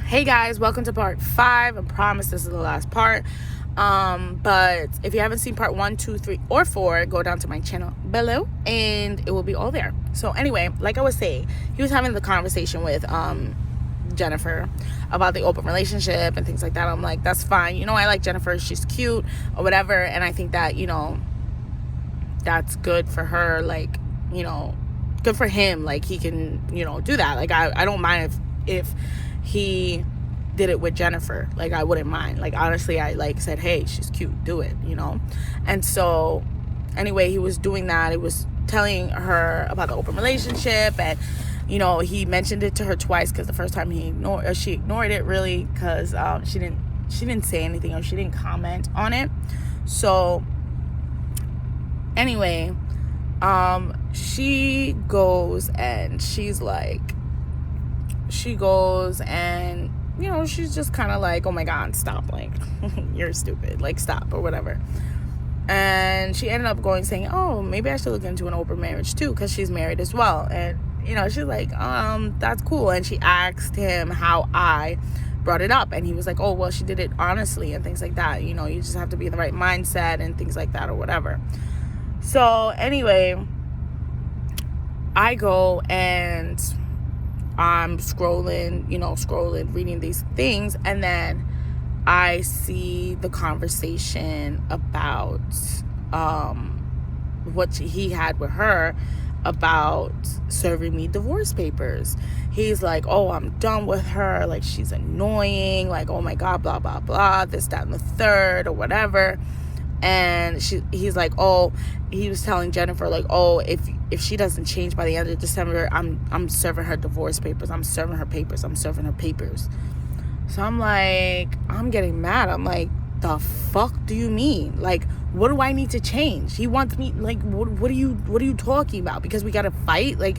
Hey guys, welcome to part 5. I promise this is the last part. But if you haven't seen part 1, 2, 3, or 4, go down to my channel below and it will be all there. So anyway, like I was saying, he was having the conversation with Jennifer about the open relationship and things like that. I'm like, that's fine. I like Jennifer. She's cute or whatever. And I think that, that's good for her. Like, good for him. Like, he can, do that. Like, I don't mind if he did it with Jennifer. Like, I wouldn't mind. Like, honestly, I said, hey, she's cute, do it, and so anyway, he was doing that. He was telling her about the open relationship, and he mentioned it to her twice, because the first time she ignored it, really, because she didn't say anything, or she didn't comment on it. So anyway, she goes and she's just kind of like, oh my god, stop, like you're stupid, like stop, or whatever. And she ended up saying, oh, maybe I should look into an open marriage too, because she's married as well. And she's like, that's cool. And she asked him how I brought it up, and he was like, oh, well, she did it honestly and things like that. You just have to be in the right mindset and things like that, or whatever. So anyway, I go and I'm scrolling, reading these things, and then I see the conversation about what he had with her about serving me divorce papers. He's like, oh, I'm done with her, like she's annoying, like, oh my god, blah blah blah, this, that, and the third, or whatever. And he's like, oh, he was telling Jennifer, like, oh, if she doesn't change by the end of December, I'm serving her divorce papers. I'm serving her papers. So I'm like, I'm getting mad. I'm like, the fuck do you mean? Like, what do I need to change? He wants me, like, what are you talking about? Because we gotta fight? Like,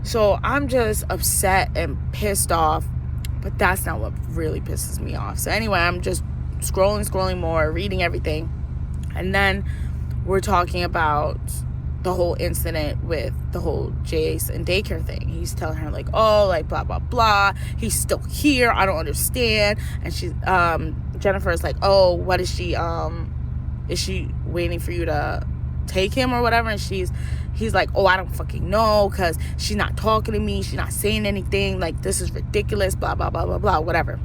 so I'm just upset and pissed off, but that's not what really pisses me off. So anyway, I'm just scrolling more, reading everything. And then we're talking about the whole incident with the whole Jason daycare thing. He's telling her, like, oh, like, blah, blah, blah. He's still here. I don't understand. And Jennifer is like, oh, what is she waiting for you to take him or whatever? And he's like, oh, I don't fucking know, because she's not talking to me. She's not saying anything. Like, this is ridiculous, blah, blah, blah, blah, blah, whatever,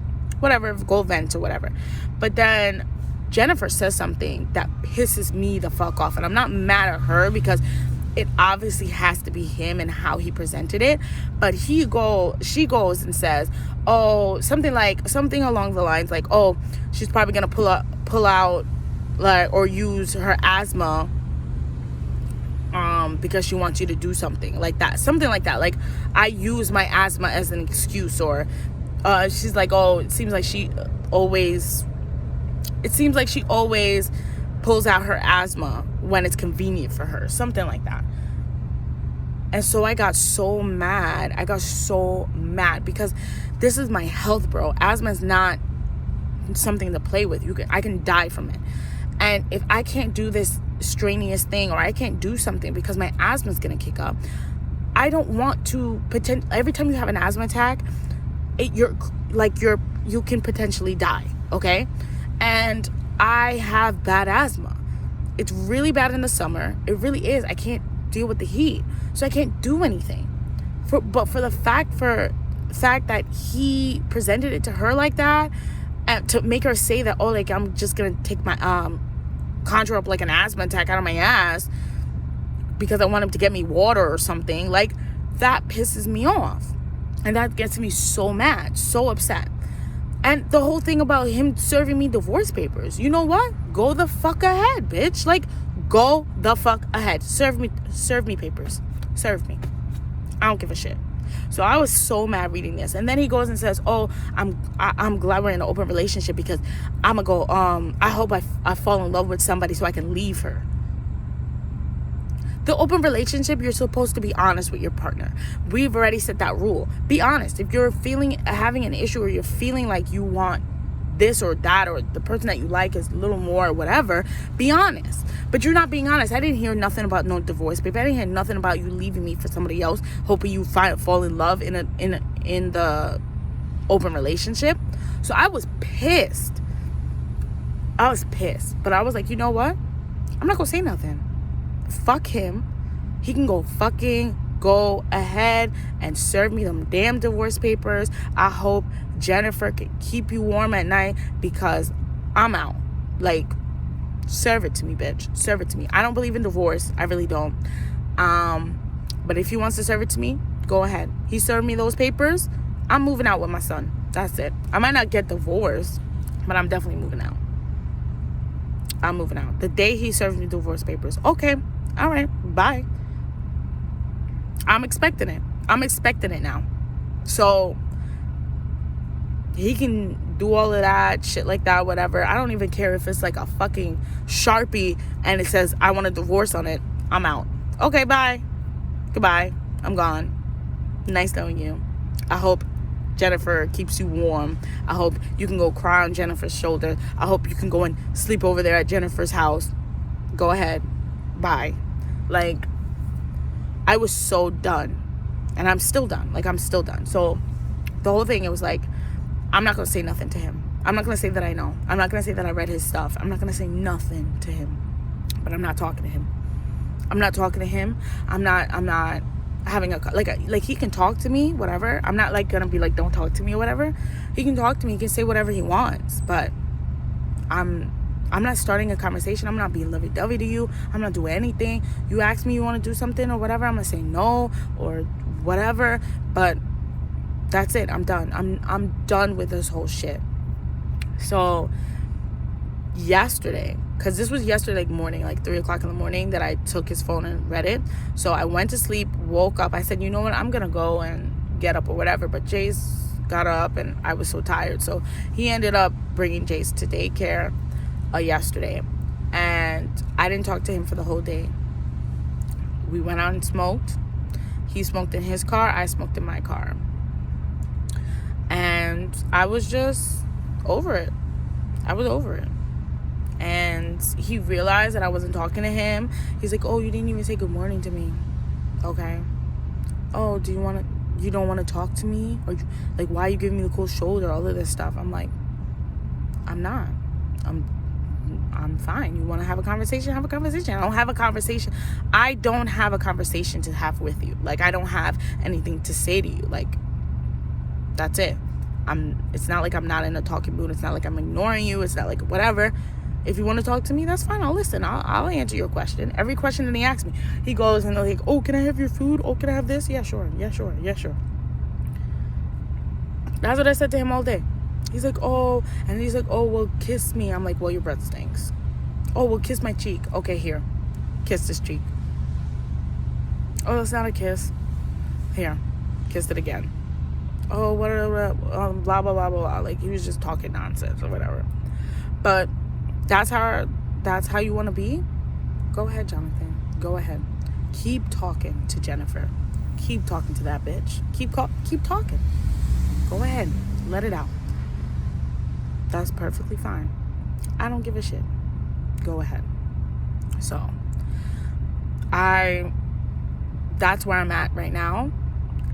go vent or whatever. But then Jennifer says something that pisses me the fuck off, and I'm not mad at her, because it obviously has to be him and how he presented it. But she goes and says, oh, something along the lines like, oh, she's probably gonna pull out like, or use her asthma because she wants you to do something like that, like I use my asthma as an excuse. Or she's like, oh, it seems like she always pulls out her asthma when it's convenient for her, something like that. And so I got so mad because this is my health, bro. Asthma is not something to play with. I can die from it. And if I can't do this strenuous thing, or I can't do something because my asthma is gonna kick up, I don't want to pretend. Every time you have an asthma attack, you can potentially die, okay? And I have bad asthma. It's really bad in the summer. It really is. I can't deal with the heat, so I can't do anything. But for the fact that he presented it to her like that, and to make her say that, oh, like, I'm just gonna take my conjure up like an asthma attack out of my ass because I want him to get me water or something, like, that pisses me off. And that gets me so mad, so upset. And the whole thing about him serving me divorce papers, you know what? Go the fuck ahead, bitch. Like, go the fuck ahead. Serve me papers. Serve me. I don't give a shit. So I was so mad reading this. And then he goes and says, oh, I'm glad we're in an open relationship, because I'm gonna go, I hope I fall in love with somebody so I can leave her. The open relationship, you're supposed to be honest with your partner. We've already set that rule. Be honest. If you're having an issue, or you're feeling like you want this or that, or the person that you like is a little more or whatever, be honest. But you're not being honest. I didn't hear nothing about no divorce, baby. I didn't hear nothing about you leaving me for somebody else, hoping you fall in love in the open relationship. So I was pissed. But I was like, you know what? I'm not gonna say nothing. Fuck him. He can go ahead and serve me them damn divorce papers. I hope Jennifer can keep you warm at night, because I'm out. Like, serve it to me, bitch. Serve it to me. I don't believe in divorce. I really don't. But if he wants to serve it to me, go ahead. He served me those papers. I'm moving out with my son. That's it. I might not get divorced, but I'm definitely moving out. I'm moving out. The day he serves me divorce papers. Okay. All right. Bye. I'm expecting it. I'm expecting it now. So he can do all of that shit like that, whatever. I don't even care if it's like a fucking Sharpie and it says I want a divorce on it. I'm out. Okay, bye. Goodbye. I'm gone. Nice knowing you. I hope Jennifer keeps you warm. I hope you can go cry on Jennifer's shoulder. I hope you can go and sleep over there at Jennifer's house. Go ahead. Bye. Like, I was so done. And I'm still done. Like, I'm still done. So the whole thing, it was like, I'm not going to say nothing to him. I'm not going to say that I know. I'm not going to say that I read his stuff. I'm not going to say nothing to him. But I'm not talking to him. I'm not talking to him. I'm not having a, like he can talk to me, whatever. I'm not like gonna be like, don't talk to me or whatever. He can talk to me. He can say whatever he wants. But I'm not starting a conversation. I'm not being lovey-dovey to you. I'm not doing anything. You ask me you want to do something or whatever, I'm gonna say no or whatever. But that's it. I'm done. I'm done with this whole shit. So yesterday, because this was yesterday morning, like 3 o'clock in the morning, that I took his phone and read it. So I went to sleep, woke up. I said, you know what, I'm gonna go and get up or whatever. But Jace got up and I was so tired, so he ended up bringing Jace to daycare yesterday, and I didn't talk to him for the whole day. We went out and smoked. He smoked in his car, I smoked in my car, and I was just over it. I was over it. And he realized that I wasn't talking to him. He's like, oh, you didn't even say good morning to me. Okay. Oh, you don't want to talk to me? Or like, why are you giving me the cold shoulder? All of this stuff. I'm like, I'm not. I'm fine. You want to have a conversation? Have a conversation. I don't have a conversation. I don't have a conversation to have with you. Like, I don't have anything to say to you. Like, that's it. It's not like I'm not in a talking mood. It's not like I'm ignoring you. It's not like whatever. If you want to talk to me, that's fine. I'll listen. I'll answer your question. Every question that he asks me, he goes and they're like, oh, can I have your food? Oh, can I have this? Yeah, sure. Yeah, sure. Yeah, sure. That's what I said to him all day. He's like, oh, and he's like, oh, well, kiss me. I'm like, well, your breath stinks. Oh, well, kiss my cheek. Okay, here. Kiss this cheek. Oh, that's not a kiss. Here. Kissed it again. Oh, whatever. Blah, blah, blah, blah. Like, he was just talking nonsense or whatever. But that's how you want to be? Go ahead, Jonathan. Go ahead. Keep talking to Jennifer. Keep talking to that bitch. Keep talking. Go ahead. Let it out. That's perfectly fine. I don't give a shit. Go ahead. So, that's where I'm at right now.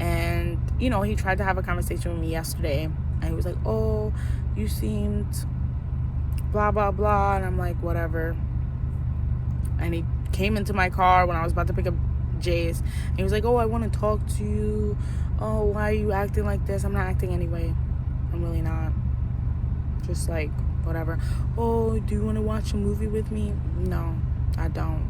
And, you know, he tried to have a conversation with me yesterday. And he was like, oh, you seemed blah, blah, blah. And I'm like, whatever. And he came into my car when I was about to pick up Jace. And he was like, oh, I want to talk to you. Oh, why are you acting like this? I'm not acting anyway. I'm really not. Just like, whatever. Oh, do you want to watch a movie with me? No, I don't.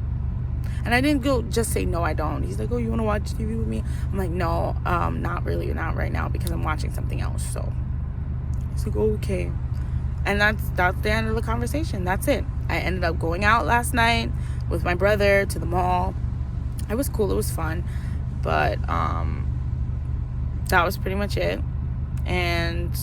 And I didn't go just say, no, I don't. He's like, oh, you want to watch TV with me? I'm like, no, not really. Not right now because I'm watching something else. So he's like, oh, okay. And that's the end of the conversation. That's it. I ended up going out last night with my brother to the mall. It was cool. It was fun. But that was pretty much it. And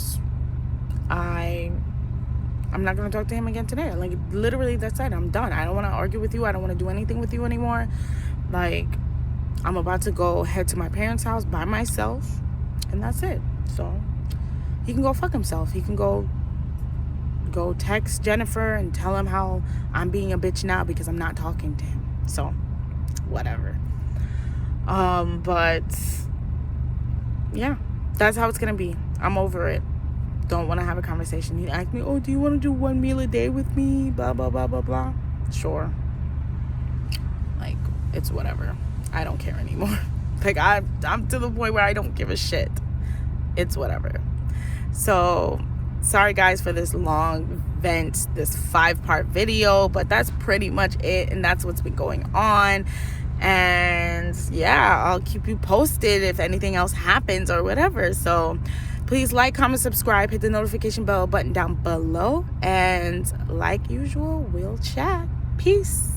I'm not going to talk to him again today. Like, literally, that's it. I'm done. I don't want to argue with you. I don't want to do anything with you anymore. Like, I'm about to head to my parents' house by myself. And that's it. So, he can go fuck himself. He can go text Jennifer and tell him how I'm being a bitch now because I'm not talking to him. So, whatever. But, yeah. That's how it's going to be. I'm over it. Don't want to have a conversation. He asked me, oh, do you want to do 1 meal a day with me? Blah, blah, blah, blah, blah. Sure. Like, it's whatever. I don't care anymore. Like, I'm to the point where I don't give a shit. It's whatever. So, sorry guys for this long vent, this 5-part video, but that's pretty much it, and that's what's been going on. And yeah, I'll keep you posted if anything else happens or whatever. So please like, comment, subscribe, hit the notification bell button down below, and like usual, we'll chat. Peace.